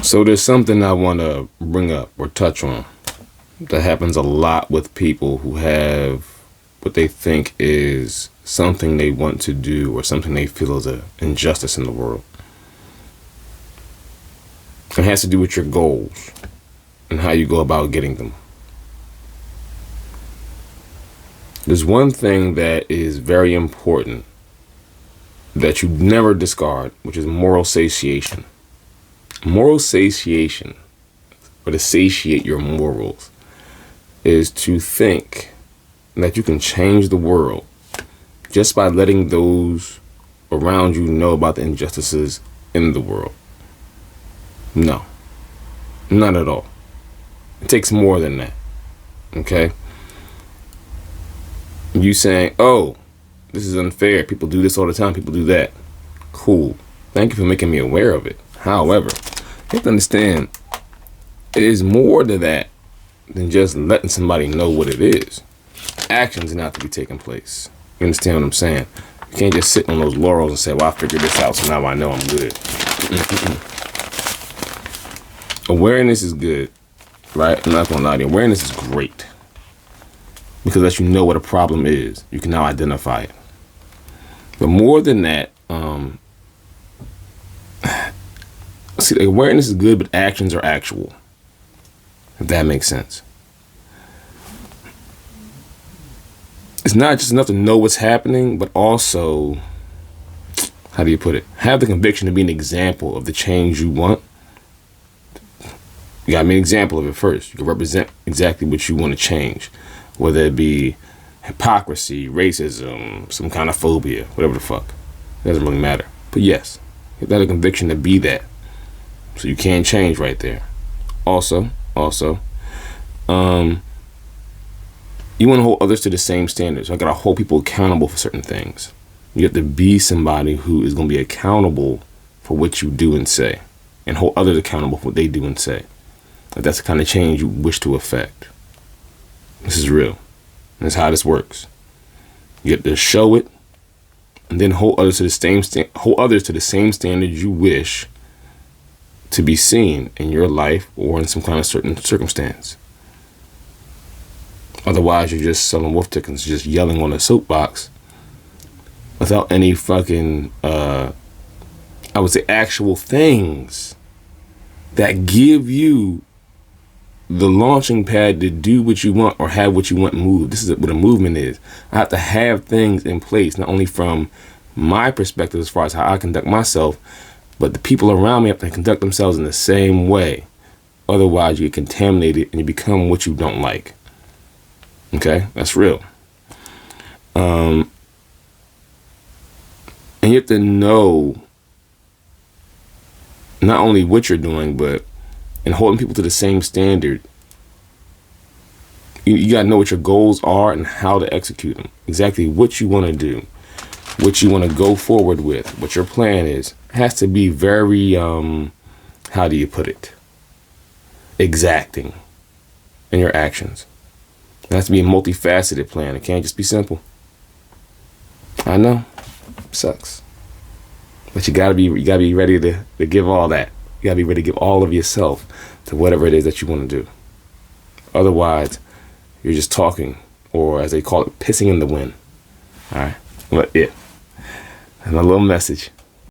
So there's something I want to bring up or touch on that happens a lot with people who have what they think is something they want to do or something they feel is an injustice in the world. It has to do with your goals and how you go about getting them. There's one thing that is very important that you never discard, which is moral satiation. Moral satiation, or to satiate your morals, is to think that you can change the world just by letting those around you know about the injustices in the world. No, not at all. It takes more than that. Okay? You saying, oh, this is unfair. People do this all the time. People do that. Cool. Thank you for making me aware of it. However, you have to understand, it is more to that than just letting somebody know what it is. Actions have to be taking place. You understand what I'm saying? You can't just sit on those laurels and say, well, I figured this out, so now I know I'm good. Awareness is good, right? I'm not going to lie to you. Awareness is great. Because as you know what a problem is, you can now identify it. But more than that, see, awareness is good, but actions are actual. If that makes sense. It's not just enough to know what's happening, but also, how do you put it? Have the conviction to be an example of the change you want. You gotta be an example of it first. You can represent exactly what you want to change. Whether it be hypocrisy, racism, some kind of phobia, whatever the fuck. It doesn't really matter. But yes, you have a conviction to be that. So you can change right there. Also, you want to hold others to the same standards. So I got to hold people accountable for certain things. You have to be somebody who is going to be accountable for what you do and say, and hold others accountable for what they do and say. If that's the kind of change you wish to affect. This is real. That's how this works. You have to show it, and then hold others to the same standards you wish to be seen in your life or in some kind of certain circumstance. Otherwise, you're just selling wolf tickets, just yelling on a soapbox without any fucking, I would say, actual things that give you the launching pad to do what you want or have what you want moved. This is what a movement is. I have to have things in place, not only from my perspective as far as how I conduct myself, but the people around me have to conduct themselves in the same way. Otherwise, you get contaminated and you become what you don't like. Okay? That's real. And you have to know not only what you're doing, but in holding people to the same standard. You got to know what your goals are and how to execute them. Exactly what you want to do. What you want to go forward with. What your plan is. It has to be very, how do you put it? Exacting in your actions. It has to be a multifaceted plan. It can't just be simple. I know. It sucks. But you gotta be ready to give all that. You gotta be ready to give all of yourself to whatever it is that you want to do. Otherwise, you're just talking, or as they call it, pissing in the wind. All right. But yeah. And a little message.